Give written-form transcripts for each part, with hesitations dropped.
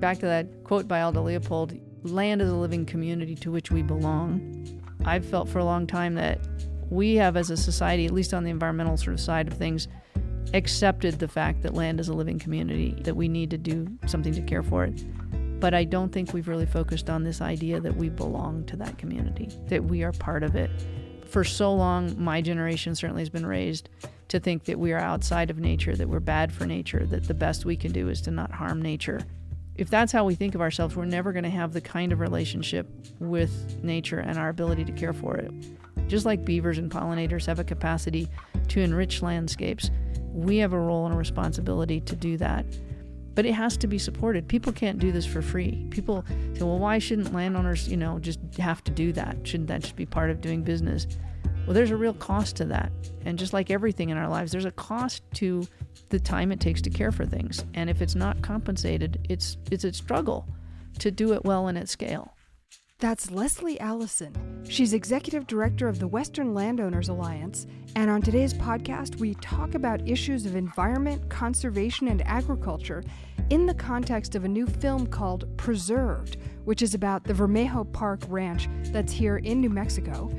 Back to that quote by Aldo Leopold, land is a living community to which we belong. I've felt for a long time that we have as a society, at least on the environmental sort of side of things, accepted the fact that land is a living community, that we need to do something to care for it. But I don't think we've really focused on this idea that we belong to that community, that we are part of it. For so long, my generation certainly has been raised to think that we are outside of nature, that we're bad for nature, that the best we can do is to not harm nature. If that's how we think of ourselves, we're never going to have the kind of relationship with nature and our ability to care for it. Just like beavers and pollinators have a capacity to enrich landscapes, we have a role and a responsibility to do that. But it has to be supported. People can't do this for free. People say, well, why shouldn't landowners, just have to do that? Shouldn't that just be part of doing business? Well, there's a real cost to that. And just like everything in our lives, there's a cost to the time it takes to care for things. And if it's not compensated, it's a struggle to do it well and at scale. That's Lesli Allison. She's Executive Director of the Western Landowners Alliance, and on today's podcast, we talk about issues of environment, conservation, and agriculture in the context of a new film called Preserved, which is about the Vermejo Park Ranch that's here in New Mexico.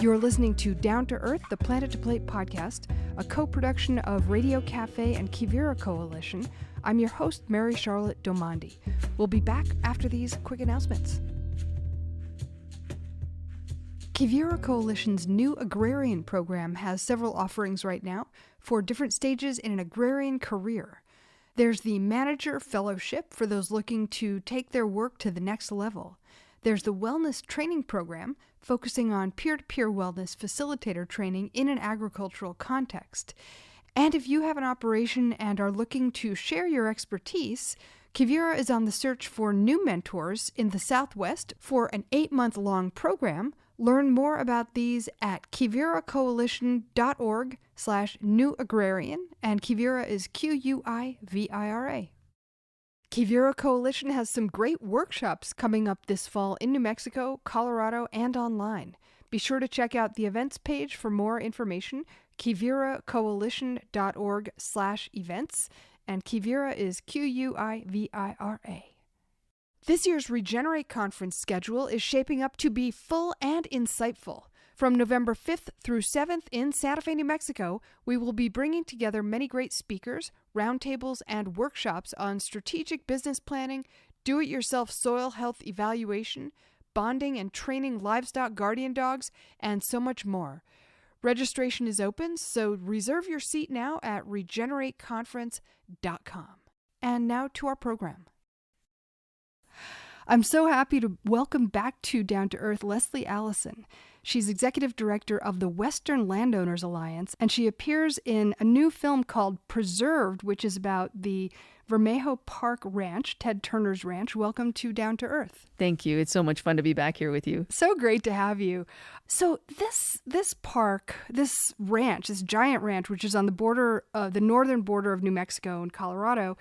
You're listening to Down to Earth, the Planet to Plate podcast, a co-production of Radio Cafe and Quivira Coalition. I'm your host, Mary Charlotte Domandi. We'll be back after these quick announcements. Quivira Coalition's new agrarian program has several offerings right now for different stages in an agrarian career. There's the Manager Fellowship for those looking to take their work to the next level. There's the Wellness Training Program, focusing on peer-to-peer wellness facilitator training in an agricultural context. And if you have an operation and are looking to share your expertise, Quivira is on the search for new mentors in the Southwest for an 8-month-long program. Learn more about these at quiviracoalition.org/newagrarian, and Quivira is Quivira. Quivira Coalition has some great workshops coming up this fall in New Mexico, Colorado, and online. Be sure to check out the events page for more information, quiviracoalition.org/events, and Quivira is Quivira. This year's Regenerate Conference schedule is shaping up to be full and insightful. From November 5th through 7th in Santa Fe, New Mexico, we will be bringing together many great speakers, roundtables, and workshops on strategic business planning, do-it-yourself soil health evaluation, bonding and training livestock guardian dogs, and so much more. Registration is open, so reserve your seat now at regenerateconference.com. And now to our program. I'm so happy to welcome back to Down to Earth Lesli Allison. She's Executive Director of the Western Landowners Alliance, and she appears in a new film called Preserved, which is about the Vermejo Park Ranch, Ted Turner's ranch. Welcome to Down to Earth. Thank you. It's so much fun to be back here with you. So great to have you. So this park, this ranch, this giant ranch, which is on the border, the northern border of New Mexico and Colorado,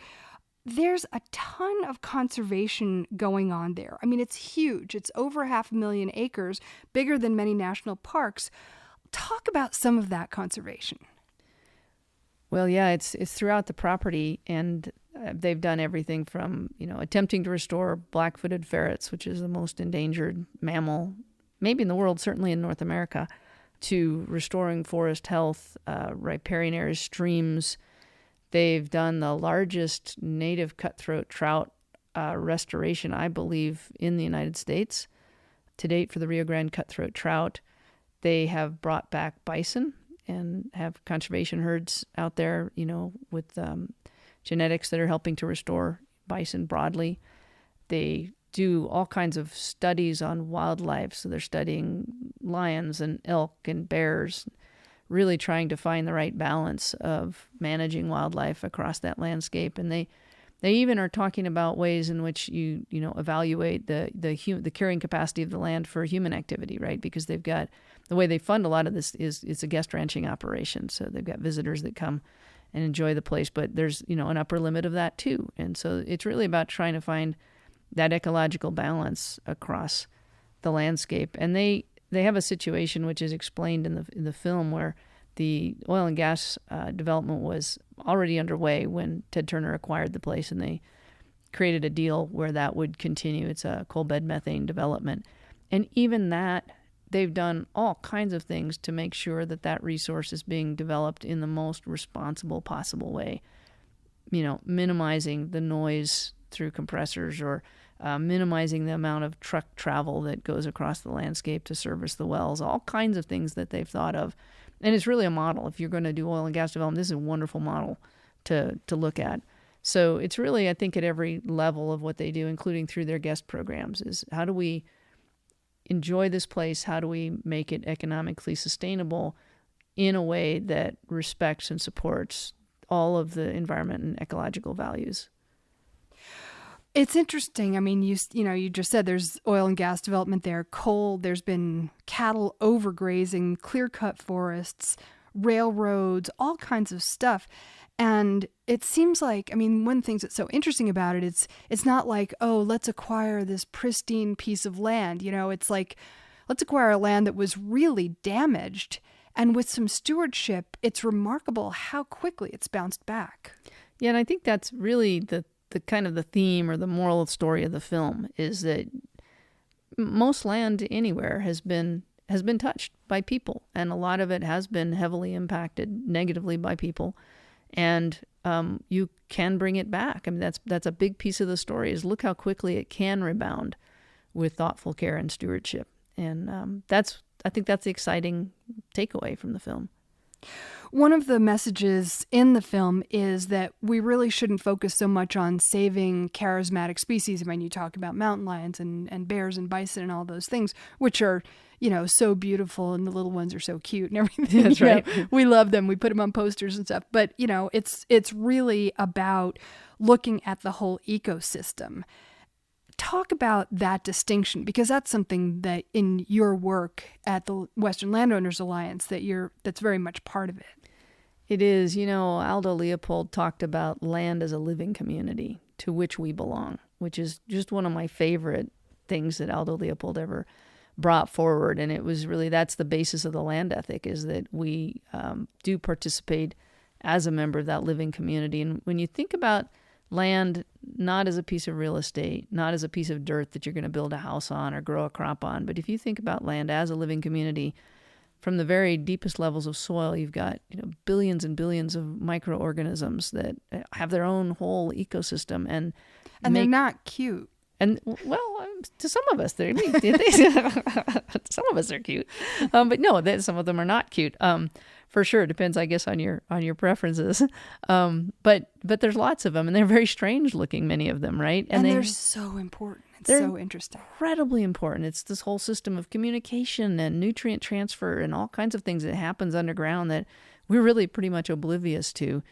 there's a ton of conservation going on there. I mean, it's huge. It's over 500,000 acres, bigger than many national parks. Talk about some of that conservation. Well, yeah, it's throughout the property, and they've done everything from, attempting to restore black-footed ferrets, which is the most endangered mammal, maybe in the world, certainly in North America, to restoring forest health, riparian areas, streams. They've done the largest native cutthroat trout restoration, I believe, in the United States to date for the Rio Grande cutthroat trout. They have brought back bison and have conservation herds out there, with genetics that are helping to restore bison broadly. They do all kinds of studies on wildlife. So they're studying lions and elk and bears, really trying to find the right balance of managing wildlife across that landscape. And they even are talking about ways in which you evaluate the carrying capacity of the land for human activity, right? Because they've got, the way they fund a lot of this is it's a guest ranching operation. So they've got visitors that come and enjoy the place, but there's, an upper limit of that too. And so it's really about trying to find that ecological balance across the landscape. And they have a situation which is explained in the film where the oil and gas development was already underway when Ted Turner acquired the place, and they created a deal where that would continue. It's a coal bed methane development. And even that, they've done all kinds of things to make sure that that resource is being developed in the most responsible possible way. Minimizing the noise through compressors, or minimizing the amount of truck travel that goes across the landscape to service the wells, all kinds of things that they've thought of. And it's really a model. If you're going to do oil and gas development, this is a wonderful model to look at. So it's really, I think, at every level of what they do, including through their guest programs, is how do we enjoy this place? How do we make it economically sustainable in a way that respects and supports all of the environment and ecological values? It's interesting. I mean, you just said there's oil and gas development there, coal, there's been cattle overgrazing, clear-cut forests, railroads, all kinds of stuff. And it seems like, I mean, one thing that's so interesting about it, it's not like, oh, let's acquire this pristine piece of land. It's like, let's acquire a land that was really damaged. And with some stewardship, it's remarkable how quickly it's bounced back. Yeah, and I think that's really the kind of the theme or the moral story of the film, is that most land anywhere has been touched by people, and a lot of it has been heavily impacted negatively by people, and you can bring it back. I mean, that's a big piece of the story, is look how quickly it can rebound with thoughtful care and stewardship, and I think that's the exciting takeaway from the film. One of the messages in the film is that we really shouldn't focus so much on saving charismatic species. I mean, you talk about mountain lions and bears and bison and all those things, which are, so beautiful, and the little ones are so cute and everything. That's right. We love them. We put them on posters and stuff. But, it's really about looking at the whole ecosystem. Talk about that distinction, because that's something that in your work at the Western Landowners Alliance that's very much part of it. It is. Aldo Leopold talked about land as a living community to which we belong, which is just one of my favorite things that Aldo Leopold ever brought forward. And it was really, that's the basis of the land ethic, is that we do participate as a member of that living community. And when you think about land not as a piece of real estate, not as a piece of dirt that you're going to build a house on or grow a crop on, but if you think about land as a living community, from the very deepest levels of soil, you've got billions and billions of microorganisms that have their own whole ecosystem, and they're not cute. And to some of us, some of us are cute, but no, some of them are not cute. For sure, it depends, I guess, on your preferences. But there's lots of them, and they're very strange looking, many of them, right? And they're so important. It's so interesting. Incredibly important. It's this whole system of communication and nutrient transfer and all kinds of things that happens underground that we're really pretty much oblivious to,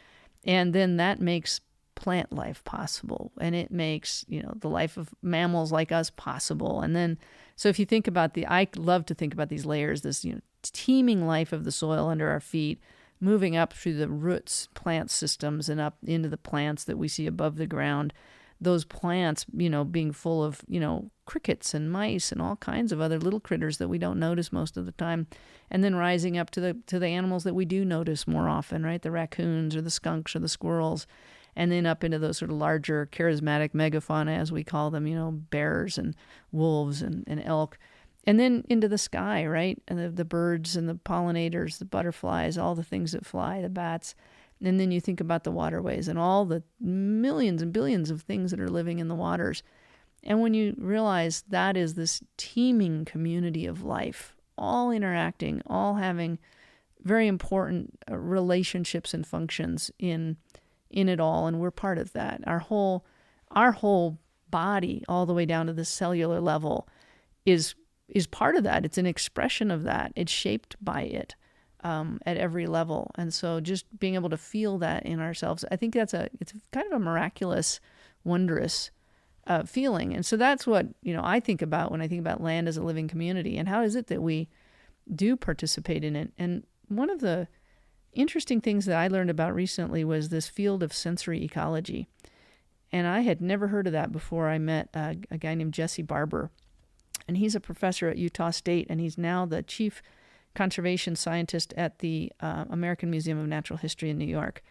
and then that makes plant life possible, and it makes the life of mammals like us possible. And then, so if you think about I love to think about these layers, this teeming life of the soil under our feet, moving up through the roots, plant systems, and up into the plants that we see above the ground. Those plants, being full of crickets and mice and all kinds of other little critters that we don't notice most of the time, and then rising up to the animals that we do notice more often, right? The raccoons or the skunks or the squirrels. And then up into those sort of larger charismatic megafauna, as we call them, bears and wolves and elk. And then into the sky, right? And the birds and the pollinators, the butterflies, all the things that fly, the bats. And then you think about the waterways and all the millions and billions of things that are living in the waters. And when you realize that is this teeming community of life, all interacting, all having very important relationships and functions in it all, and we're part of that. Our whole body, all the way down to the cellular level, is part of that. It's an expression of that. It's shaped by it at every level. And so just being able to feel that in ourselves, I think it's kind of a miraculous, wondrous feeling. And so that's what I think about when I think about land as a living community, and how is it that we do participate in it. And one of the interesting things that I learned about recently was this field of sensory ecology. And I had never heard of that before I met a guy named Jesse Barber. And he's a professor at Utah State, and he's now the chief conservation scientist at the American Museum of Natural History in New York.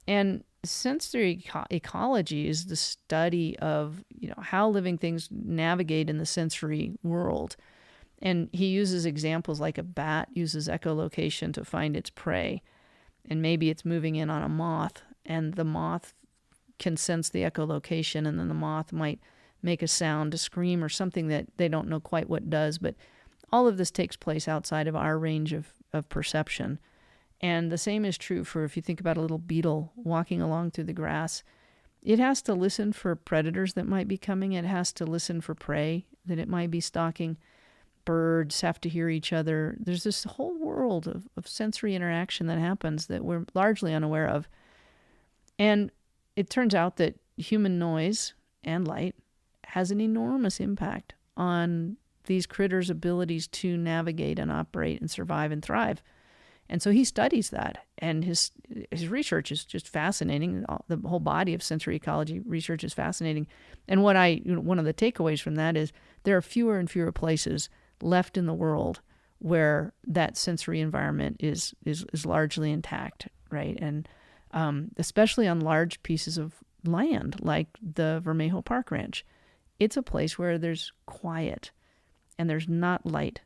And Sensory ecology is the study of, how living things navigate in the sensory world. And he uses examples like a bat uses echolocation to find its prey. And maybe it's moving in on a moth, and the moth can sense the echolocation, and then the moth might make a sound, a scream, or something that they don't know quite what does. But all of this takes place outside of our range of perception. And the same is true for, if you think about a little beetle walking along through the grass, it has to listen for predators that might be coming. It has to listen for prey that it might be stalking. Birds have to hear each other. There's this whole world of sensory interaction that happens that we're largely unaware of. And it turns out that human noise and light has an enormous impact on these critters' abilities to navigate and operate and survive and thrive. And so he studies that, and his research is just fascinating. The whole body of sensory ecology research is fascinating. And one of the takeaways from that is there are fewer and fewer places left in the world where that sensory environment is largely intact, right? And especially on large pieces of land like the Vermejo Park Ranch, it's a place where there's quiet, and there's not light,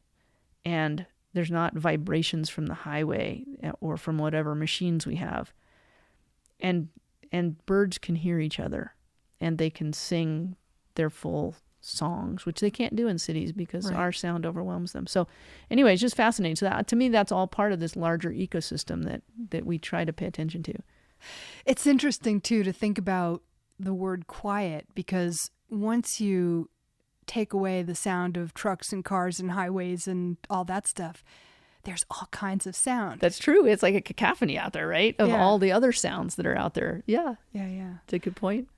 and there's not vibrations from the highway or from whatever machines we have. And birds can hear each other, and they can sing their full songs, which they can't do in cities because our sound overwhelms them. So anyway, it's just fascinating. So that, to me, that's all part of this larger ecosystem that we try to pay attention to. It's interesting, too, to think about the word quiet, because once you take away the sound of trucks and cars and highways and all that stuff, there's all kinds of sound. That's true. It's like a cacophony out there, right? Of all the other sounds that are out there. Yeah. It's a good point.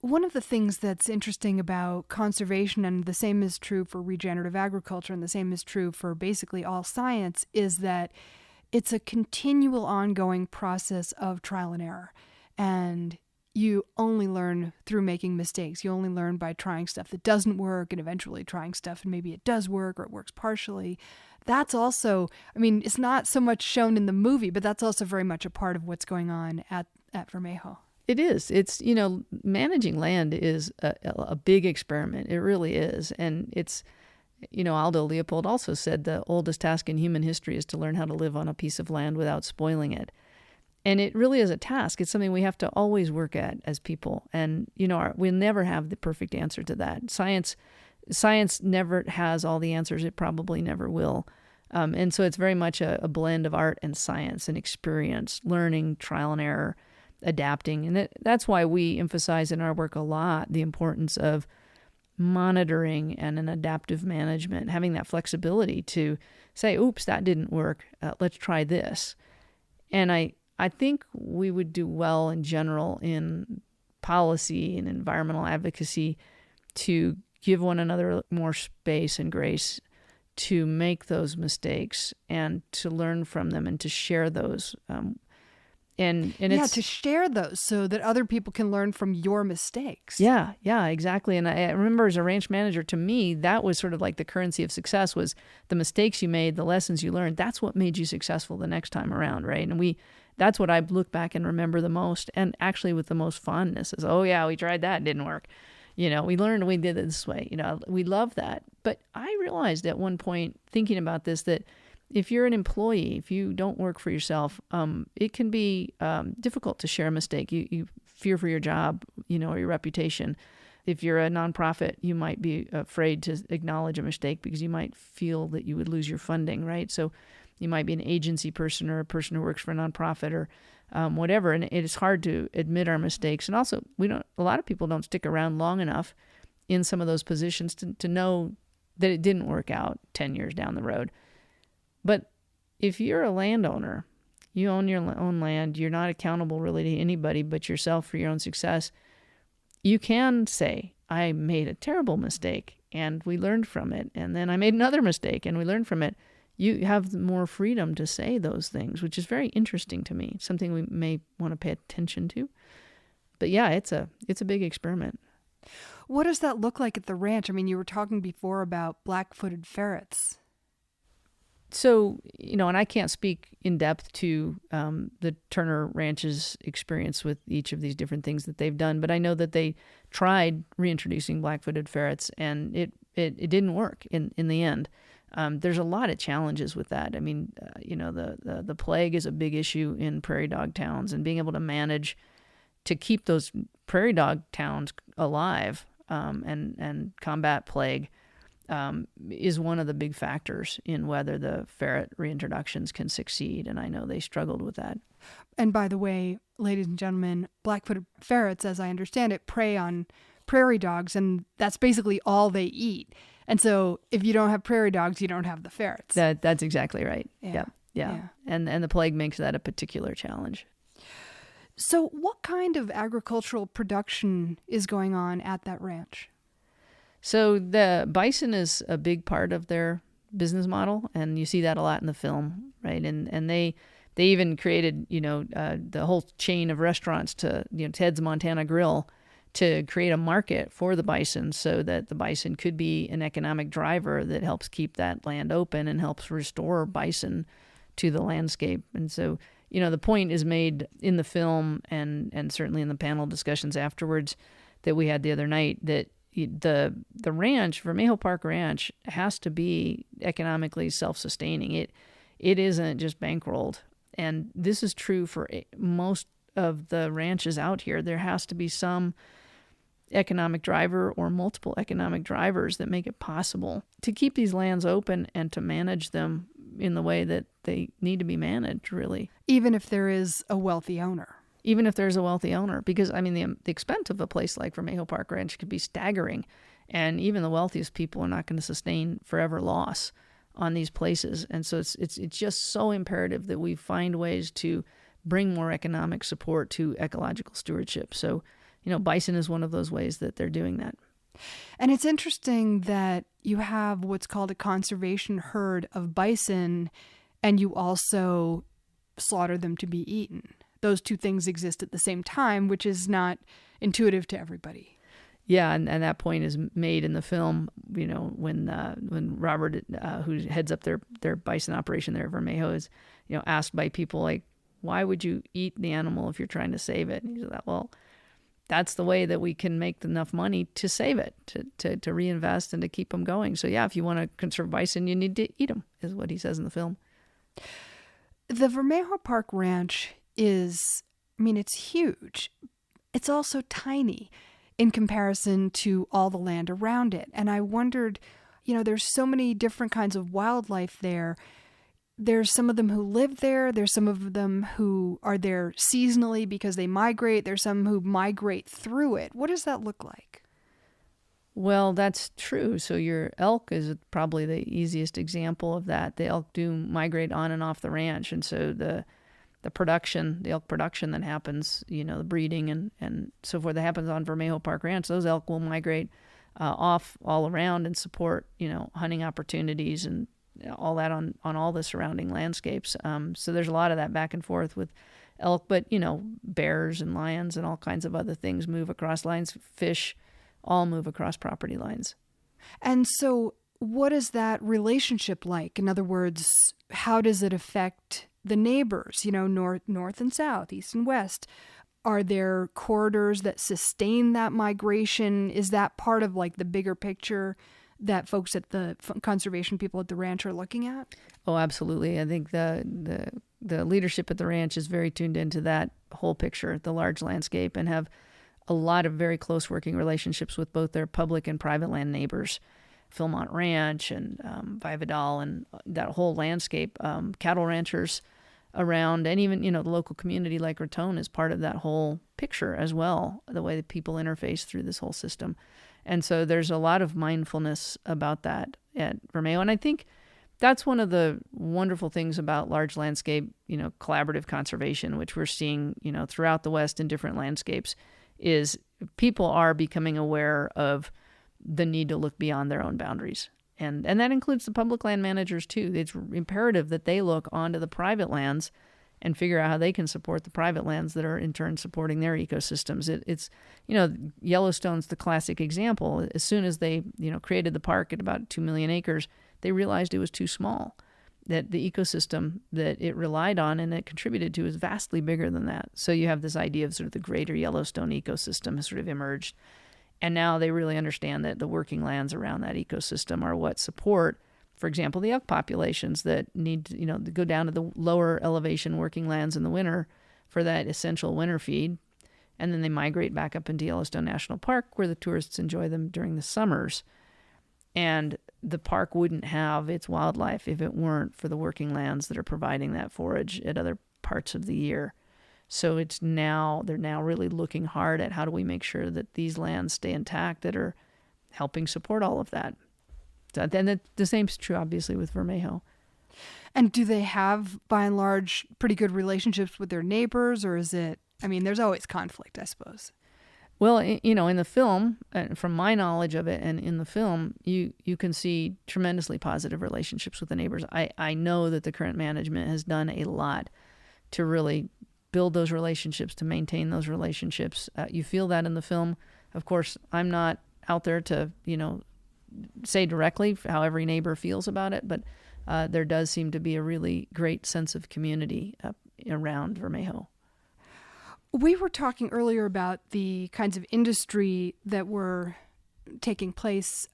One of the things that's interesting about conservation, and the same is true for regenerative agriculture, and the same is true for basically all science, is that it's a continual ongoing process of trial and error. And you only learn through making mistakes. You only learn by trying stuff that doesn't work and eventually trying stuff and maybe it does work or it works partially. That's also, it's not so much shown in the movie, but that's also very much a part of what's going on at Vermejo. It is. It's, managing land is a big experiment. It really is. And it's, Aldo Leopold also said the oldest task in human history is to learn how to live on a piece of land without spoiling it. And it really is a task. It's something we have to always work at as people. And, we'll never have the perfect answer to that. Science never has all the answers. It probably never will. And so it's very much a blend of art and science and experience, learning, trial and error, adapting. And that's why we emphasize in our work a lot the importance of monitoring and an adaptive management, having that flexibility to say, oops, that didn't work. Let's try this. And I think we would do well in general in policy and environmental advocacy to give one another more space and grace to make those mistakes and to learn from them and to share those. And it's to share those so that other people can learn from your mistakes. Yeah, exactly. And I remember as a ranch manager, to me, that was sort of like the currency of success was the mistakes you made, the lessons you learned. That's what made you successful the next time around, right? And that's what I look back and remember the most, and actually with the most fondness is, oh yeah, we tried that, it didn't work. We learned, we did it this way. We love that. But I realized at one point, thinking about this, that if you're an employee, if you don't work for yourself, it can be difficult to share a mistake. You fear for your job, or your reputation. If you're a nonprofit, you might be afraid to acknowledge a mistake because you might feel that you would lose your funding, right? So you might be an agency person or a person who works for a nonprofit or whatever, and it is hard to admit our mistakes. And also, a lot of people don't stick around long enough in some of those positions to know that it didn't work out 10 years down the road. But if you're a landowner, you own your own land, you're not accountable really to anybody but yourself for your own success, you can say, I made a terrible mistake and we learned from it. And then I made another mistake and we learned from it. You have more freedom to say those things, which is very interesting to me, something we may want to pay attention to. But yeah, it's a big experiment. What does that look like at the ranch? You were talking before about black-footed ferrets. So, and I can't speak in depth to the Turner Ranch's experience with each of these different things that they've done, but I know that they tried reintroducing black-footed ferrets, and it didn't work in the end. There's a lot of challenges with that. I mean, the plague is a big issue in prairie dog towns, and being able to manage to keep those prairie dog towns alive and combat plague is one of the big factors in whether the ferret reintroductions can succeed, and I know they struggled with that. And by the way, ladies and gentlemen, black-footed ferrets, as I understand it, prey on prairie dogs, and that's basically all they eat. And so if you don't have prairie dogs, you don't have the ferrets. That's exactly right. Yeah. Yeah. And the plague makes that a particular challenge. So what kind of agricultural production is going on at that ranch? So the bison is a big part of their business model, and you see that a lot in the film, right? And they even created, the whole chain of restaurants to, Ted's Montana Grill, to create a market for the bison so that the bison could be an economic driver that helps keep that land open and helps restore bison to the landscape. And so, the point is made in the film and certainly in the panel discussions afterwards that we had the other night that the ranch, Vermejo Park Ranch, has to be economically self-sustaining. It isn't just bankrolled. And this is true for most of the ranches out here. There has to be some economic driver or multiple economic drivers that make it possible to keep these lands open and to manage them in the way that they need to be managed, really. Even if there is a wealthy owner. Even if there's a wealthy owner, because the expense of a place like Vermejo Park Ranch could be staggering, and even the wealthiest people are not going to sustain forever loss on these places. And so it's just so imperative that we find ways to bring more economic support to ecological stewardship. So, bison is one of those ways that they're doing that. And it's interesting that you have what's called a conservation herd of bison, and you also slaughter them to be eaten. Those two things exist at the same time, which is not intuitive to everybody. Yeah, and that point is made in the film, when Robert, who heads up their bison operation there at Vermejo, is, asked by people like, why would you eat the animal if you're trying to save it? And he's like, well, that's the way that we can make enough money to save it, to reinvest and to keep them going. So yeah, if you want to conserve bison, you need to eat them, is what he says in the film. The Vermejo Park Ranch is, it's huge. It's also tiny in comparison to all the land around it. And I wondered, there's so many different kinds of wildlife there. There's some of them who live there. There's some of them who are there seasonally because they migrate. There's some who migrate through it. What does that look like? Well, that's true. So your elk is probably the easiest example of that. The elk do migrate on and off the ranch. And so the elk production that happens, the breeding and so forth that happens on Vermejo Park Ranch, those elk will migrate off all around and support, hunting opportunities and all that on all the surrounding landscapes. So there's a lot of that back and forth with elk, but, bears and lions and all kinds of other things move across lines. Fish all move across property lines. And so what is that relationship like? In other words, how does it affect the neighbors, north and south, east and west? Are there corridors that sustain that migration? Is that part of the bigger picture that folks at the conservation people at the ranch are looking at? Oh, absolutely. I think the leadership at the ranch is very tuned into that whole picture, the large landscape, and have a lot of very close working relationships with both their public and private land neighbors. Philmont Ranch and Vividal and that whole landscape, cattle ranchers around, and even, the local community like Raton is part of that whole picture as well, the way that people interface through this whole system. And so there's a lot of mindfulness about that at Vermejo. And I think that's one of the wonderful things about large landscape, collaborative conservation, which we're seeing, throughout the West in different landscapes, is people are becoming aware of the need to look beyond their own boundaries. And that includes the public land managers too. It's imperative that they look onto the private lands and figure out how they can support the private lands that are in turn supporting their ecosystems. It's Yellowstone's the classic example. As soon as they, created the park at about 2 million acres, they realized it was too small. that the ecosystem that it relied on and it contributed to is vastly bigger than that. So you have this idea of sort of the greater Yellowstone ecosystem has sort of emerged. And now they really understand that the working lands around that ecosystem are what support, for example, the elk populations that need to, to go down to the lower elevation working lands in the winter for that essential winter feed. And then they migrate back up into Yellowstone National Park where the tourists enjoy them during the summers. And the park wouldn't have its wildlife if it weren't for the working lands that are providing that forage at other parts of the year. So they're now really looking hard at how do we make sure that these lands stay intact that are helping support all of that. So then the same is true, obviously, with Vermejo. And do they have, by and large, pretty good relationships with their neighbors, or is it, there's always conflict, I suppose. Well, in the film, from my knowledge of it and in the film, you can see tremendously positive relationships with the neighbors. I know that the current management has done a lot to really build those relationships, to maintain those relationships. You feel that in the film. Of course, I'm not out there to, say directly how every neighbor feels about it, but there does seem to be a really great sense of community around Vermejo. We were talking earlier about the kinds of industry that were taking place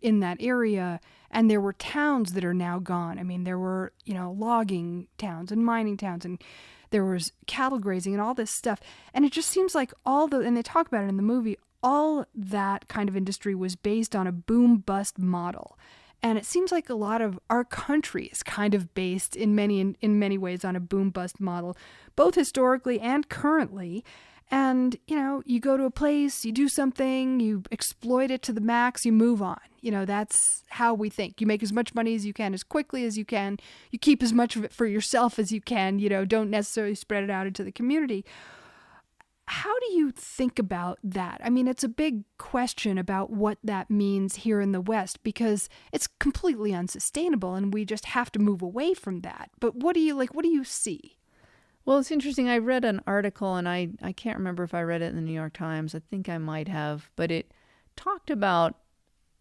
in that area, and there were towns that are now gone. There were, logging towns and mining towns, and there was cattle grazing and all this stuff. And it just seems like and they talk about it in the movie, all that kind of industry was based on a boom-bust model. And it seems like a lot of our country is kind of based in many ways on a boom-bust model, both historically and currently. And, you go to a place, you do something, you exploit it to the max, you move on. That's how we think. You make as much money as you can, as quickly as you can. You keep as much of it for yourself as you can, don't necessarily spread it out into the community. How do you think about that? It's a big question about what that means here in the West, because it's completely unsustainable and we just have to move away from that. But what do you see? Well, it's interesting. I read an article, and I can't remember if I read it in the New York Times. I think I might have, but it talked about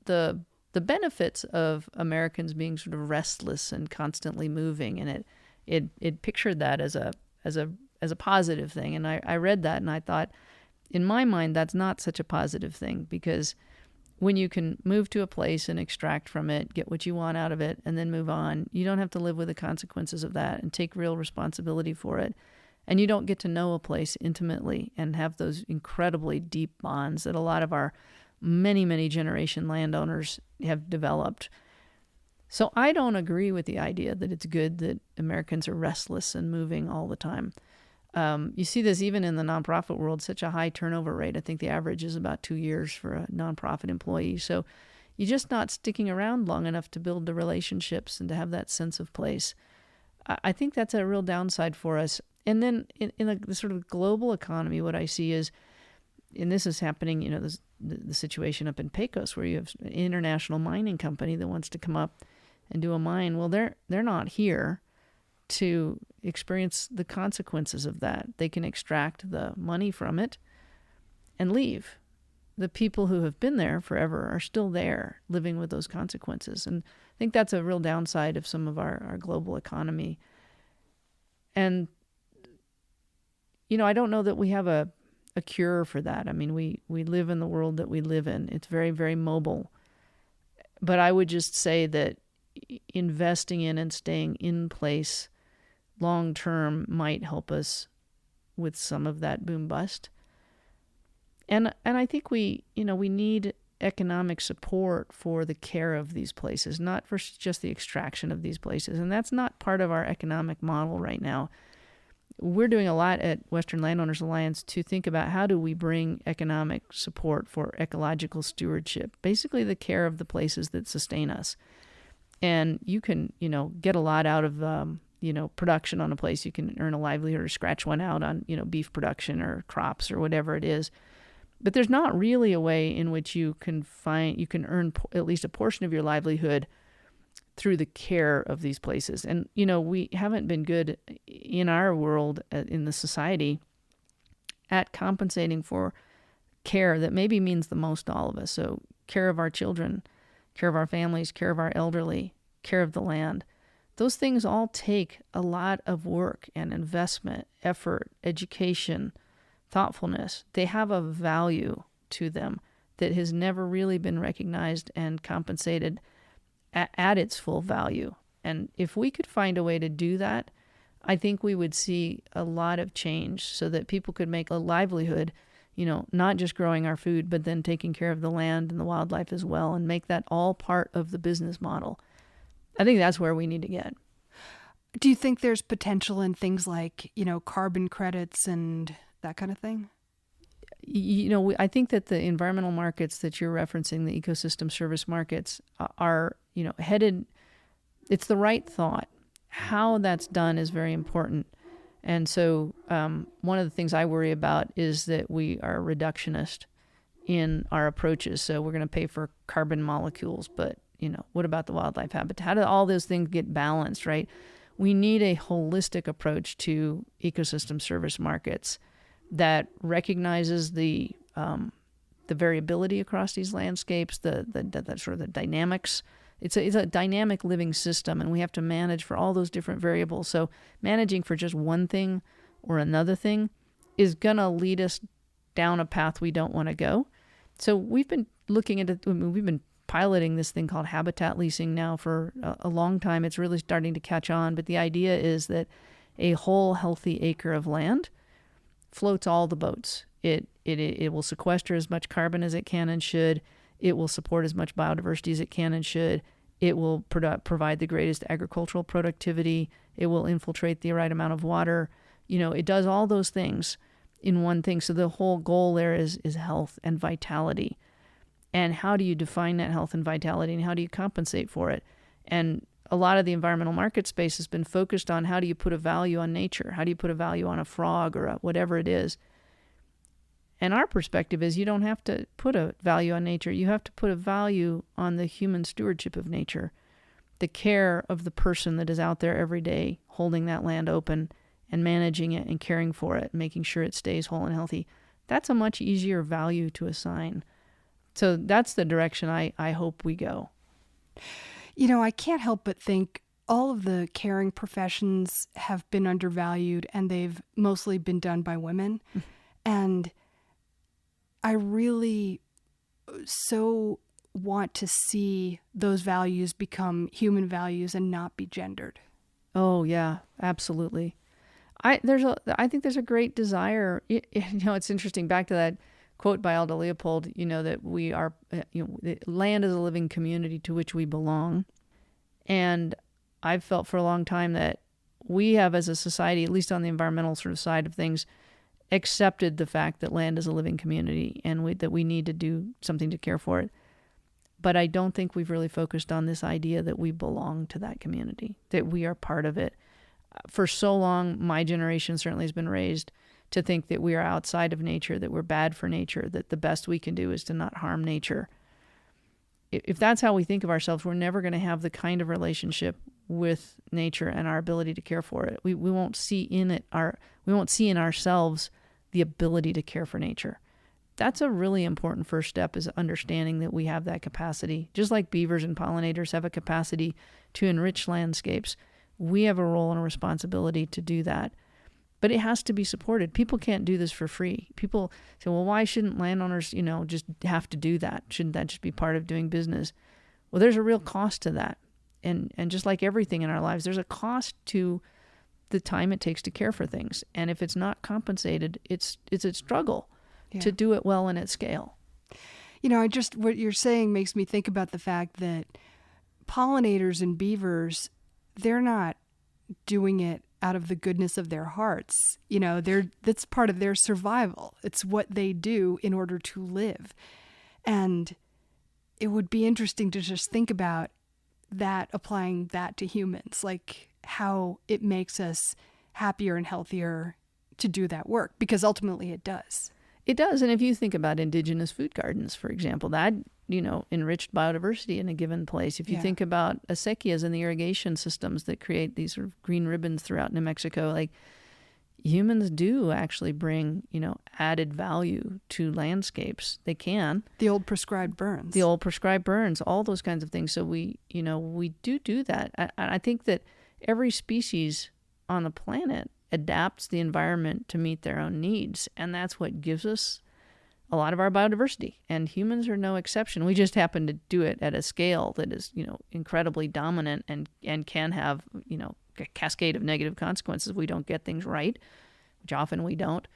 the benefits of Americans being sort of restless and constantly moving, and it pictured that as a positive thing. And I read that and I thought, in my mind, that's not such a positive thing, because when you can move to a place and extract from it, get what you want out of it, and then move on, you don't have to live with the consequences of that and take real responsibility for it. And you don't get to know a place intimately and have those incredibly deep bonds that a lot of our many, many generation landowners have developed. So I don't agree with the idea that it's good that Americans are restless and moving all the time. You see this even in the nonprofit world, such a high turnover rate. I think the average is about 2 years for a nonprofit employee. So you're just not sticking around long enough to build the relationships and to have that sense of place. I think that's a real downside for us. And then in the sort of global economy, what I see is, and this is happening, the situation up in Pecos, where you have an international mining company that wants to come up and do a mine. Well, they're not here to experience the consequences of that. They can extract the money from it and leave. The people who have been there forever are still there, living with those consequences. And I think that's a real downside of some of our global economy. And, I don't know that we have a cure for that. We live in the world that we live in. It's very, very mobile. But I would just say that investing in and staying in place long term might help us with some of that boom bust. And I think we need economic support for the care of these places, not for just the extraction of these places. And that's not part of our economic model right now. We're doing a lot at Western Landowners Alliance to think about how do we bring economic support for ecological stewardship, basically the care of the places that sustain us. And you can, get a lot out of production on a place. You can earn a livelihood or scratch one out on, beef production or crops or whatever it is. But there's not really a way in which you can earn at least a portion of your livelihood through the care of these places. And, we haven't been good in our world, in the society, at compensating for care that maybe means the most to all of us. So care of our children, care of our families, care of our elderly, care of the land. Those things all take a lot of work and investment, effort, education, thoughtfulness. They have a value to them that has never really been recognized and compensated at its full value. And if we could find a way to do that, I think we would see a lot of change so that people could make a livelihood, not just growing our food, but then taking care of the land and the wildlife as well, and make that all part of the business model. I think that's where we need to get. Do you think there's potential in things like, carbon credits and that kind of thing? I think that the environmental markets that you're referencing, the ecosystem service markets, are, headed, it's the right thought. How that's done is very important. And so one of the things I worry about is that we are reductionist in our approaches. So we're going to pay for carbon molecules, but, what about the wildlife habitat? How do all those things get balanced, right? We need a holistic approach to ecosystem service markets that recognizes the variability across these landscapes, the sort of the dynamics. It's a dynamic living system, and we have to manage for all those different variables. So managing for just one thing or another thing is going to lead us down a path we don't want to go. So we've been looking at it. We've been piloting this thing called habitat leasing now for a long time. It's really starting to catch on. But the idea is that a whole healthy acre of land floats all the boats. It will sequester as much carbon as it can and should. It will support as much biodiversity as it can and should. It will provide the greatest agricultural productivity. It will infiltrate the right amount of water. It does all those things in one thing. So the whole goal there is health and vitality. And how do you define that health and vitality, and how do you compensate for it? And a lot of the environmental market space has been focused on how do you put a value on nature? How do you put a value on a frog or whatever it is? And our perspective is you don't have to put a value on nature. You have to put a value on the human stewardship of nature, the care of the person that is out there every day holding that land open and managing it and caring for it, making sure it stays whole and healthy. That's a much easier value to assign. So that's the direction I hope we go. I can't help but think all of the caring professions have been undervalued, and they've mostly been done by women. And I really so want to see those values become human values and not be gendered. Oh, yeah, absolutely. I think there's a great desire. It's interesting, back to that quote by Aldo Leopold, that we are, land is a living community to which we belong. And I've felt for a long time that we have, as a society, at least on the environmental sort of side of things, accepted the fact that land is a living community and that we need to do something to care for it. But I don't think we've really focused on this idea that we belong to that community, that we are part of it. For so long, my generation certainly has been raised to think that we are outside of nature, that we're bad for nature, that the best we can do is to not harm nature. If that's how we think of ourselves, we're never going to have the kind of relationship with nature and our ability to care for it. We won't see in ourselves the ability to care for nature. That's a really important first step, is understanding that we have that capacity. Just like beavers and pollinators have a capacity to enrich landscapes, we have a role and a responsibility to do that. But it has to be supported. People can't do this for free. People say, well, why shouldn't landowners, just have to do that? Shouldn't that just be part of doing business? Well, there's a real cost to that. And just like everything in our lives, there's a cost to the time it takes to care for things. And if it's not compensated, it's a struggle to do it well and at scale. What you're saying makes me think about the fact that pollinators and beavers, they're not doing it out of the goodness of their hearts. That's part of their survival. It's what they do in order to live. And it would be interesting to just think about that, applying that to humans, like how it makes us happier and healthier to do that work, because ultimately it does. It does. And if you think about indigenous food gardens, for example, that, enriched biodiversity in a given place. If you think about acequias and the irrigation systems that create these sort of green ribbons throughout New Mexico, humans do actually bring, added value to landscapes. They can. The old prescribed burns. All those kinds of things. So we do that. I think that every species on the planet adapts the environment to meet their own needs. And that's what gives us a lot of our biodiversity. And humans are no exception. We just happen to do it at a scale that is, incredibly dominant and can have, a cascade of negative consequences if we don't get things right, which often we don't.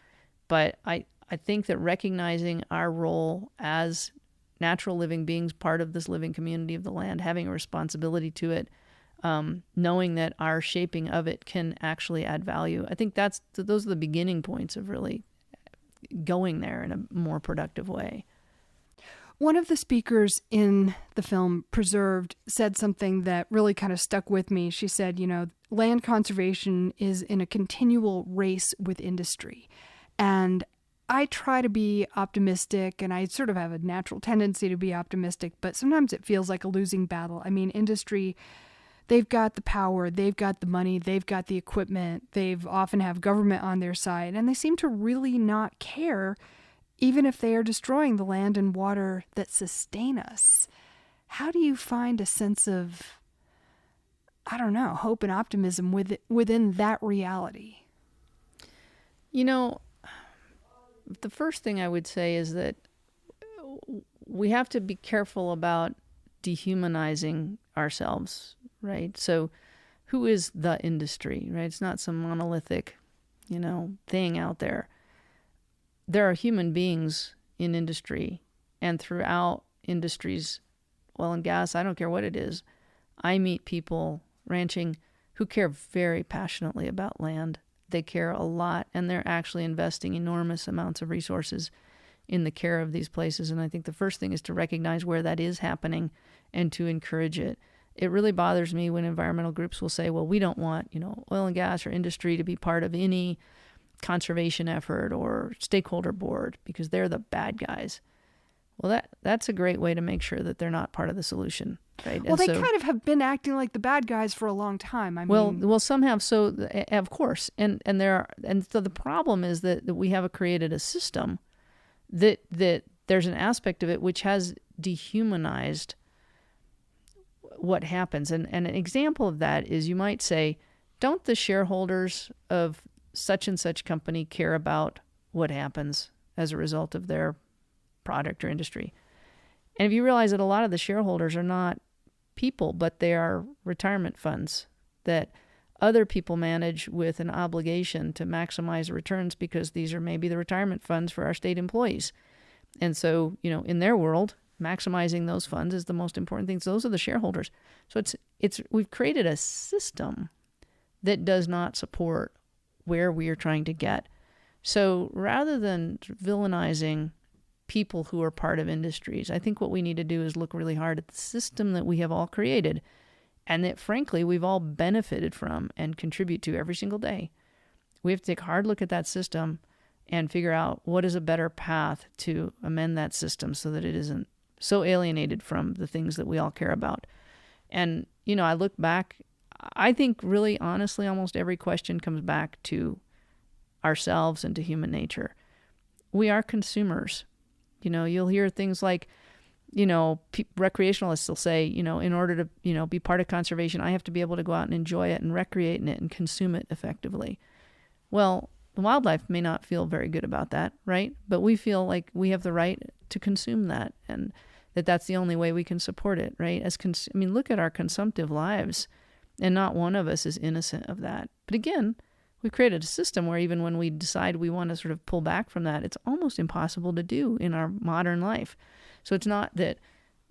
But I think that recognizing our role as natural living beings, part of this living community of the land, having a responsibility to it, knowing that our shaping of it can actually add value. I think those are the beginning points of really going there in a more productive way. One of the speakers in the film Preserved said something that really kind of stuck with me. She said, land conservation is in a continual race with industry. And I try to be optimistic, and I sort of have a natural tendency to be optimistic, but sometimes it feels like a losing battle. I mean, industry, they've got the power, they've got the money, they've got the equipment, they've often have government on their side, and they seem to really not care, even if they are destroying the land and water that sustain us. How do you find a sense of, hope and optimism within that reality? The first thing I would say is that we have to be careful about dehumanizing ourselves, right? So who is the industry, right? It's not some monolithic, thing out there. There are human beings in industry and throughout industries, oil and gas, I don't care what it is. I meet people ranching who care very passionately about land. They care a lot, and they're actually investing enormous amounts of resources in the care of these places. And I think the first thing is to recognize where that is happening and to encourage it. It really bothers me when environmental groups will say, well, we don't want, oil and gas or industry to be part of any conservation effort or stakeholder board because they're the bad guys. Well, that's a great way to make sure that they're not part of the solution, right? Well, they kind of have been acting like the bad guys for a long time. Well, some have. So, of course, and so the problem is that we have created a system that there's an aspect of it which has dehumanized what happens. And an example of that is you might say, don't the shareholders of such and such company care about what happens as a result of their product or industry? And if you realize that a lot of the shareholders are not people, but they are retirement funds that other people manage with an obligation to maximize returns because these are maybe the retirement funds for our state employees. And so, in their world, maximizing those funds is the most important thing. So those are the shareholders. So we've created a system that does not support where we are trying to get. So rather than villainizing people who are part of industries, I think what we need to do is look really hard at the system that we have all created and that, frankly, we've all benefited from and contribute to every single day. We have to take a hard look at that system and figure out what is a better path to amend that system so that it isn't so alienated from the things that we all care about. And, I look back, I think really honestly, almost every question comes back to ourselves and to human nature. We are consumers. You'll hear things like, recreationalists will say, in order to, be part of conservation, I have to be able to go out and enjoy it and recreate in it and consume it effectively. Well, the wildlife may not feel very good about that, right? But we feel like we have the right to consume that and that's the only way we can support it, right? Look at our consumptive lives, and not one of us is innocent of that. But again, we've created a system where even when we decide we want to sort of pull back from that, it's almost impossible to do in our modern life. So it's not that,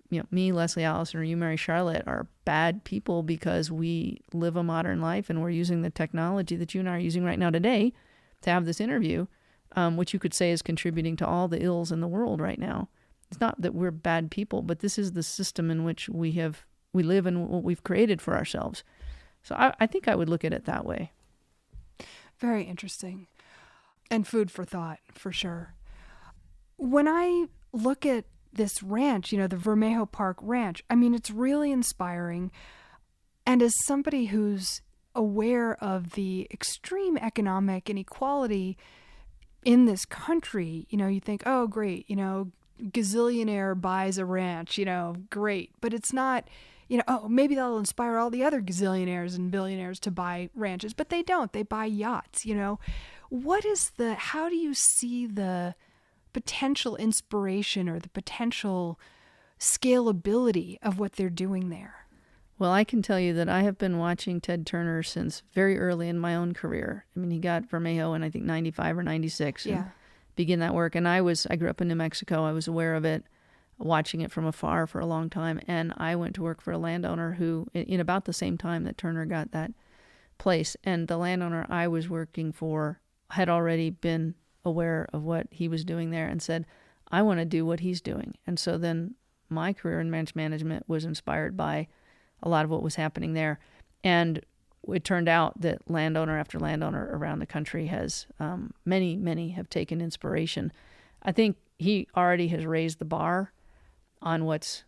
me, Lesli Allison, or you, Mary Charlotte, are bad people because we live a modern life and we're using the technology that you and I are using right now today to have this interview, which you could say is contributing to all the ills in the world right now. It's not that we're bad people, but this is the system in which we live and what we've created for ourselves. So I think I would look at it that way. Very interesting. And food for thought, for sure. When I look at this ranch, the Vermejo Park Ranch, it's really inspiring. And as somebody who's aware of the extreme economic inequality in this country. You think, oh, great, gazillionaire buys a ranch, great. But it's not, oh, maybe that'll inspire all the other gazillionaires and billionaires to buy ranches. But they don't. They buy yachts, how do you see the potential inspiration or the potential scalability of what they're doing there? Well, I can tell you that I have been watching Ted Turner since very early in my own career. I mean, he got Vermejo in, I think, 95 or 96. Yeah. Began that work. And I grew up in New Mexico. I was aware of it, watching it from afar for a long time. And I went to work for a landowner who, in about the same time that Turner got that place. And the landowner I was working for had already been aware of what he was doing there and said, I want to do what he's doing. And so then my career in ranch management was inspired by a lot of what was happening there. And it turned out that landowner after landowner around the country has, many have taken inspiration. I think he already has raised the bar on what's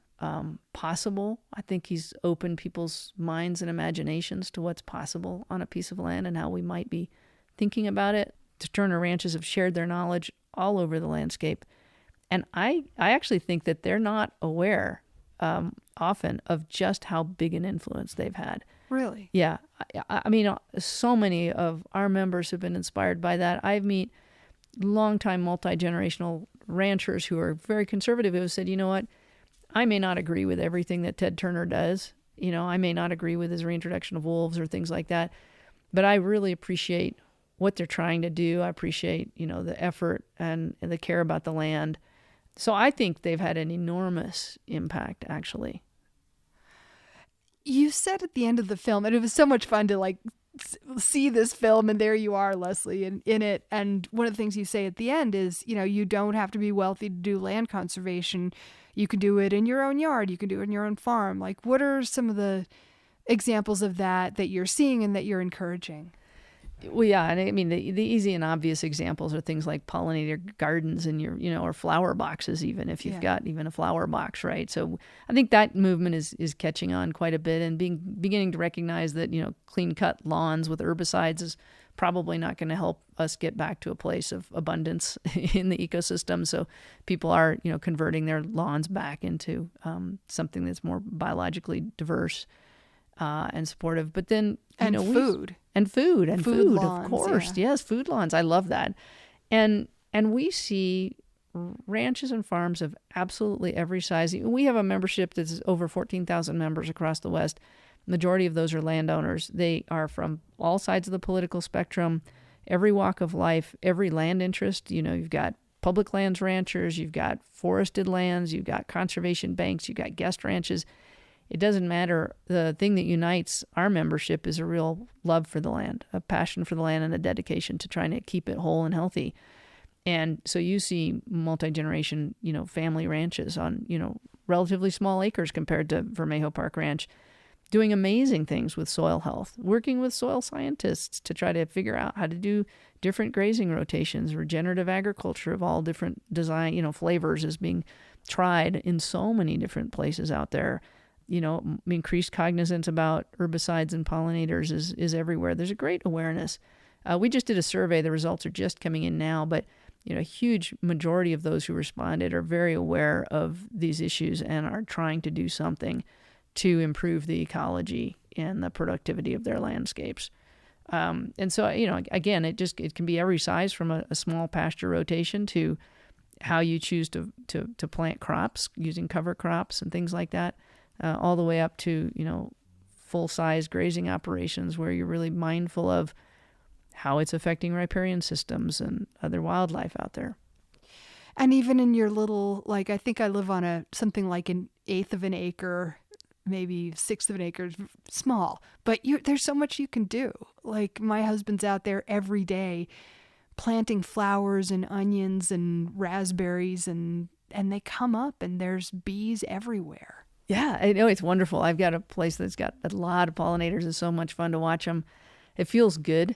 possible. I think he's opened people's minds and imaginations to what's possible on a piece of land and how we might be thinking about it. The Turner ranches have shared their knowledge all over the landscape. And I actually think that they're not aware often of just how big an influence they've had. Really? Yeah. I mean, so many of our members have been inspired by that. I meet longtime multi-generational ranchers who are very conservative who have said, you know what, I may not agree with everything that Ted Turner does. I may not agree with his reintroduction of wolves or things like that, but I really appreciate what they're trying to do. I appreciate, the effort and the care about the land. So I think they've had an enormous impact, actually. You said at the end of the film, and it was so much fun to see this film, and there you are, Lesli, in it. And one of the things you say at the end is, you don't have to be wealthy to do land conservation. You can do it in your own yard. You can do it in your own farm. What are some of the examples of that you're seeing and that you're encouraging? Well, yeah, and I mean, the easy and obvious examples are things like pollinator gardens and your, or flower boxes, even if you've got even a flower box, right? So I think that movement is catching on quite a bit and beginning to recognize that, clean cut lawns with herbicides is probably not going to help us get back to a place of abundance in the ecosystem. So people are, converting their lawns back into something that's more biologically diverse and supportive. But then, food, of course. Yeah. Yes, food lawns. I love that. And we see ranches and farms of absolutely every size. We have a membership that's over 14,000 members across the West. Majority of those are landowners. They are from all sides of the political spectrum, every walk of life, every land interest. You've got public lands ranchers, you've got forested lands, you've got conservation banks, you've got guest ranches. It doesn't matter. The thing that unites our membership is a real love for the land, a passion for the land, and a dedication to trying to keep it whole and healthy. And so you see multi-generation, family ranches on, relatively small acres compared to Vermejo Park Ranch, doing amazing things with soil health, working with soil scientists to try to figure out how to do different grazing rotations. Regenerative agriculture of all different design, flavors is being tried in so many different places out there. Increased cognizance about herbicides and pollinators is everywhere. There's a great awareness. We just did a survey. The results are just coming in now, but a huge majority of those who responded are very aware of these issues and are trying to do something to improve the ecology and the productivity of their landscapes. And so, again, it can be every size, from a small pasture rotation to how you choose to plant crops using cover crops and things like that. All the way up to, full-size grazing operations where you're really mindful of how it's affecting riparian systems and other wildlife out there. And even in your little, I think I live on something like an eighth of an acre, maybe sixth of an acre, small. But there's so much you can do. My husband's out there every day planting flowers and onions and raspberries, and they come up and there's bees everywhere. Yeah, I know, it's wonderful. I've got a place that's got a lot of pollinators. It's so much fun to watch them. It feels good.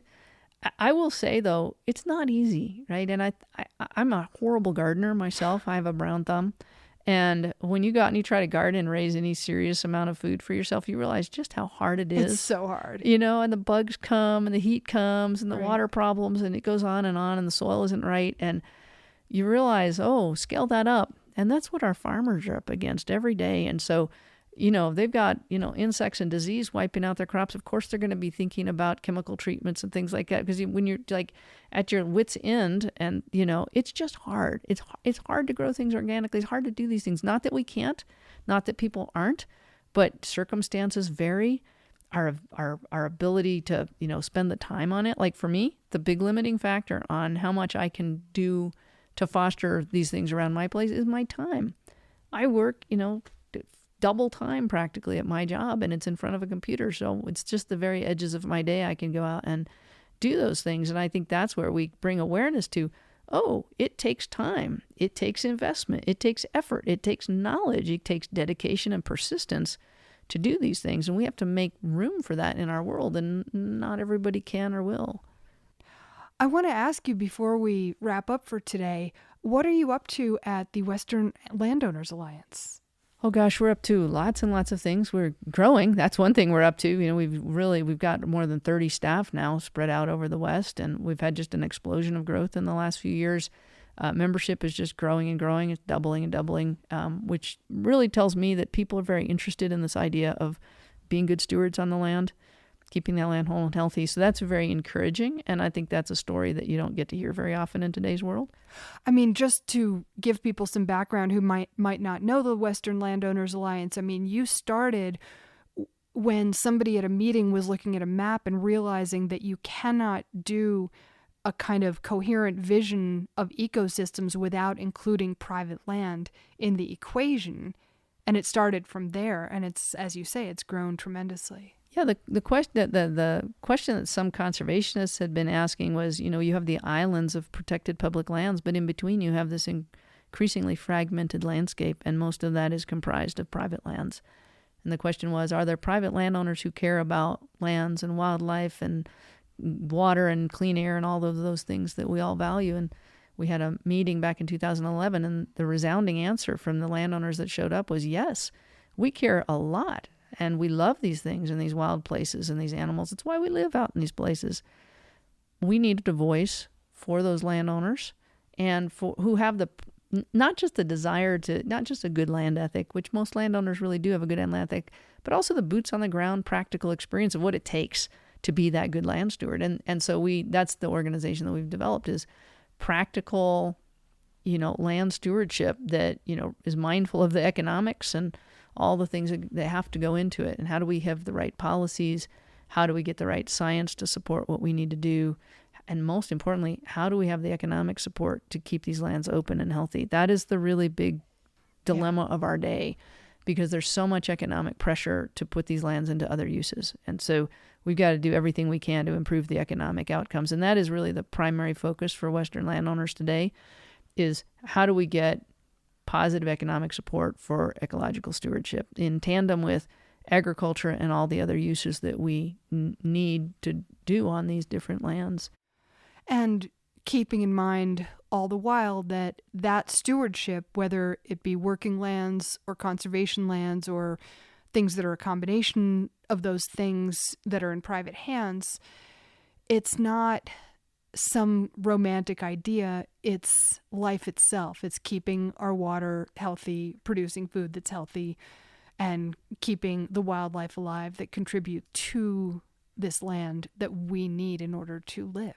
I will say, though, it's not easy, right? And I'm a horrible gardener myself. I have a brown thumb. And when you go out and you try to garden and raise any serious amount of food for yourself, you realize just how hard it is. It's so hard. And the bugs come and the heat comes and the Right. water problems, and it goes on and the soil isn't right. And you realize, scale that up. And that's what our farmers are up against every day. And so, they've got, insects and disease wiping out their crops. Of course, they're going to be thinking about chemical treatments and things like that. Because when you're like at your wit's end and, it's just hard. It's hard to grow things organically. It's hard to do these things. Not that we can't, not that people aren't, but circumstances vary. Our ability to, spend the time on it. Like for me, the big limiting factor on how much I can do to foster these things around my place is my time. I work, double time practically at my job, and it's in front of a computer. So it's just the very edges of my day I can go out and do those things. And I think that's where we bring awareness to, it takes time. It takes investment. It takes effort. It takes knowledge. It takes dedication and persistence to do these things. And we have to make room for that in our world. And not everybody can or will. I want to ask you before we wrap up for today, what are you up to at the Western Landowners Alliance? Oh gosh, we're up to lots and lots of things. We're growing. That's one thing we're up to. We've got more than 30 staff now spread out over the West, and we've had just an explosion of growth in the last few years. Membership is just growing and growing. It's doubling and doubling, which really tells me that people are very interested in this idea of being good stewards on the land, keeping that land whole and healthy. So that's very encouraging, and I think that's a story that you don't get to hear very often in today's world. I mean, just to give people some background who might not know the Western Landowners Alliance, I mean, you started when somebody at a meeting was looking at a map and realizing that you cannot do a kind of coherent vision of ecosystems without including private land in the equation. And it started from there, and it's, as you say, it's grown tremendously. Yeah, the question that some conservationists had been asking was, you have the islands of protected public lands, but in between you have this increasingly fragmented landscape, and most of that is comprised of private lands. And the question was, are there private landowners who care about lands and wildlife and water and clean air and all of those things that we all value? And we had a meeting back in 2011, and the resounding answer from the landowners that showed up was, yes, we care a lot. And we love these things and these wild places and these animals. It's why we live out in these places. We needed a voice for those landowners and for who have not just the desire to, not just a good land ethic, which most landowners really do have a good land ethic, but also the boots on the ground practical experience of what it takes to be that good land steward. And so that's the organization that we've developed, is practical, land stewardship that, is mindful of the economics and all the things that have to go into it. And how do we have the right policies? How do we get the right science to support what we need to do? And most importantly, how do we have the economic support to keep these lands open and healthy? That is the really big dilemma of our day, because there's so much economic pressure to put these lands into other uses. And so we've got to do everything we can to improve the economic outcomes. And that is really the primary focus for Western landowners today, is how do we get positive economic support for ecological stewardship in tandem with agriculture and all the other uses that we need to do on these different lands. And keeping in mind all the while that stewardship, whether it be working lands or conservation lands or things that are a combination of those things that are in private hands, it's not some romantic idea. It's life itself. It's keeping our water healthy, producing food that's healthy, and keeping the wildlife alive that contribute to this land that we need in order to live.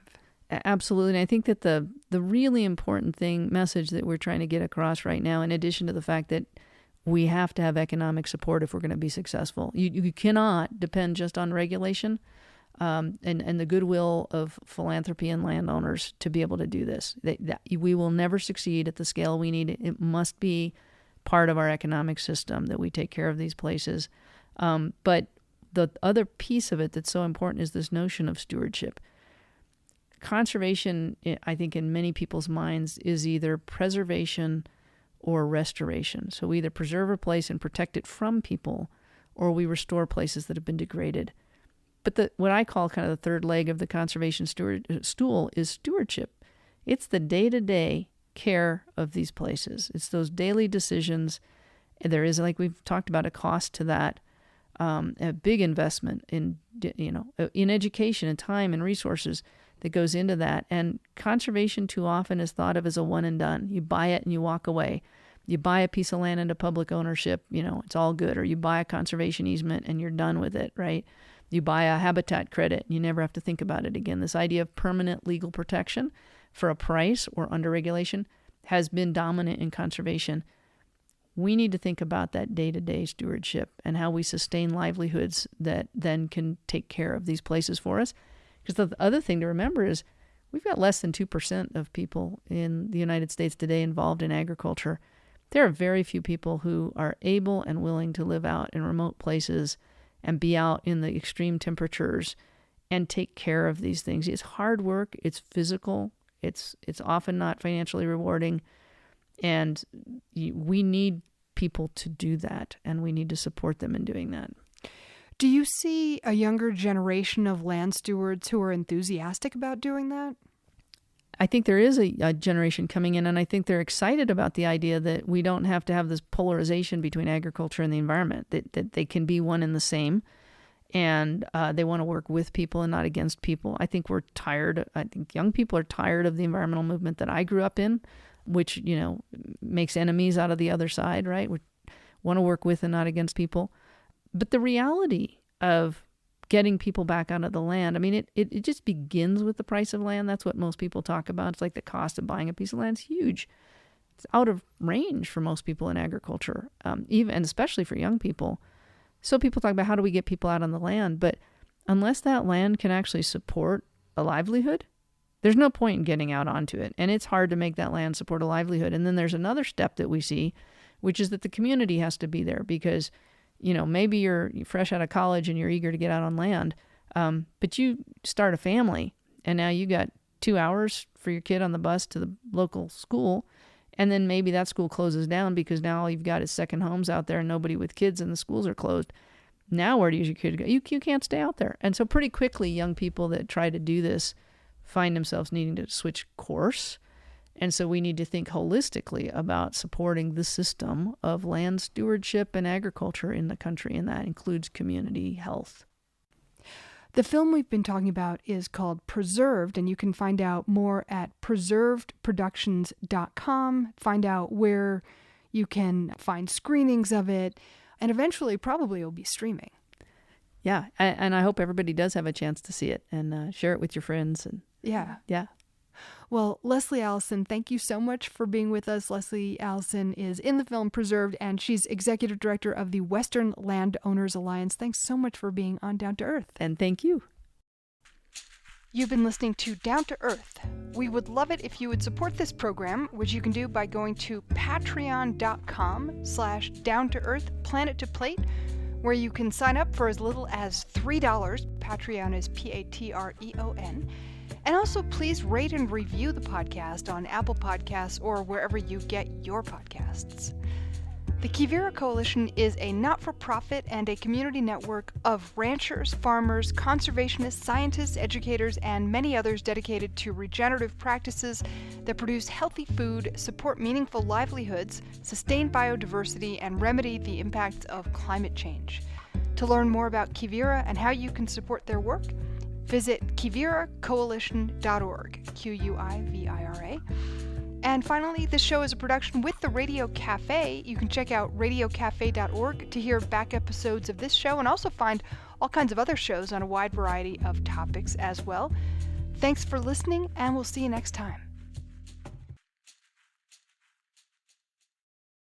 Absolutely. And I think that the really important message that we're trying to get across right now, in addition to the fact that we have to have economic support if we're going to be successful. You cannot depend just on regulation and the goodwill of philanthropy and landowners to be able to do this. We will never succeed at the scale we need. It must be part of our economic system that we take care of these places. But the other piece of it that's so important is this notion of stewardship. Conservation, I think, in many people's minds is either preservation or restoration. So we either preserve a place and protect it from people, or we restore places that have been degraded. But what I call kind of the third leg of the conservation stool is stewardship. It's the day-to-day care of these places. It's those daily decisions. There is, like we've talked about, a cost to that, a big investment in education and time and resources that goes into that. And conservation too often is thought of as a one and done. You buy it and you walk away. You buy a piece of land into public ownership, it's all good. Or you buy a conservation easement and you're done with it, right? You buy a habitat credit and you never have to think about it again. This idea of permanent legal protection for a price or under regulation has been dominant in conservation. We need to think about that day-to-day stewardship and how we sustain livelihoods that then can take care of these places for us. Because the other thing to remember is we've got less than 2% of people in the United States today involved in agriculture. There are very few people who are able and willing to live out in remote places and be out in the extreme temperatures and take care of these things. It's hard work. It's physical. It's often not financially rewarding. And we need people to do that, and we need to support them in doing that. Do you see a younger generation of land stewards who are enthusiastic about doing that? I think there is a generation coming in, and I think they're excited about the idea that we don't have to have this polarization between agriculture and the environment, that they can be one and the same, and they want to work with people and not against people. I think we're tired. I think young people are tired of the environmental movement that I grew up in, which, makes enemies out of the other side, right? We want to work with and not against people. But the reality of getting people back onto the land, it just begins with the price of land. That's what most people talk about. It's like the cost of buying a piece of land is huge. It's out of range for most people in agriculture, even and especially for young people. So people talk about how do we get people out on the land, but unless that land can actually support a livelihood, there's no point in getting out onto it. And it's hard to make that land support a livelihood. And then there's another step that we see, which is that the community has to be there because, maybe you're fresh out of college and you're eager to get out on land, but you start a family and now you got 2 hours for your kid on the bus to the local school. And then maybe that school closes down because now all you've got is second homes out there and nobody with kids and the schools are closed. Now where does your kid go? You can't stay out there. And so pretty quickly, young people that try to do this find themselves needing to switch course. And so we need to think holistically about supporting the system of land stewardship and agriculture in the country, and that includes community health. The film we've been talking about is called Preserved, and you can find out more at preservedproductions.com, find out where you can find screenings of it, and eventually probably it'll be streaming. Yeah, and I hope everybody does have a chance to see it and share it with your friends. And Yeah. Yeah. Well, Lesli Allison, thank you so much for being with us. Lesli Allison is in the film Preserved, and she's executive director of the Western Landowners Alliance. Thanks so much for being on Down to Earth. And thank you. You've been listening to Down to Earth. We would love it if you would support this program, which you can do by going to patreon.com/down-to-earth-planet-to-plate, where you can sign up for as little as $3. Patreon is Patreon. And also, please rate and review the podcast on Apple Podcasts or wherever you get your podcasts. The Quivira Coalition is a not-for-profit and a community network of ranchers, farmers, conservationists, scientists, educators, and many others dedicated to regenerative practices that produce healthy food, support meaningful livelihoods, sustain biodiversity, and remedy the impacts of climate change. To learn more about Quivira and how you can support their work, visit quiviracoalition.org, Quivira. And finally, this show is a production with the Radio Cafe. You can check out radiocafe.org to hear back episodes of this show and also find all kinds of other shows on a wide variety of topics as well. Thanks for listening, and we'll see you next time.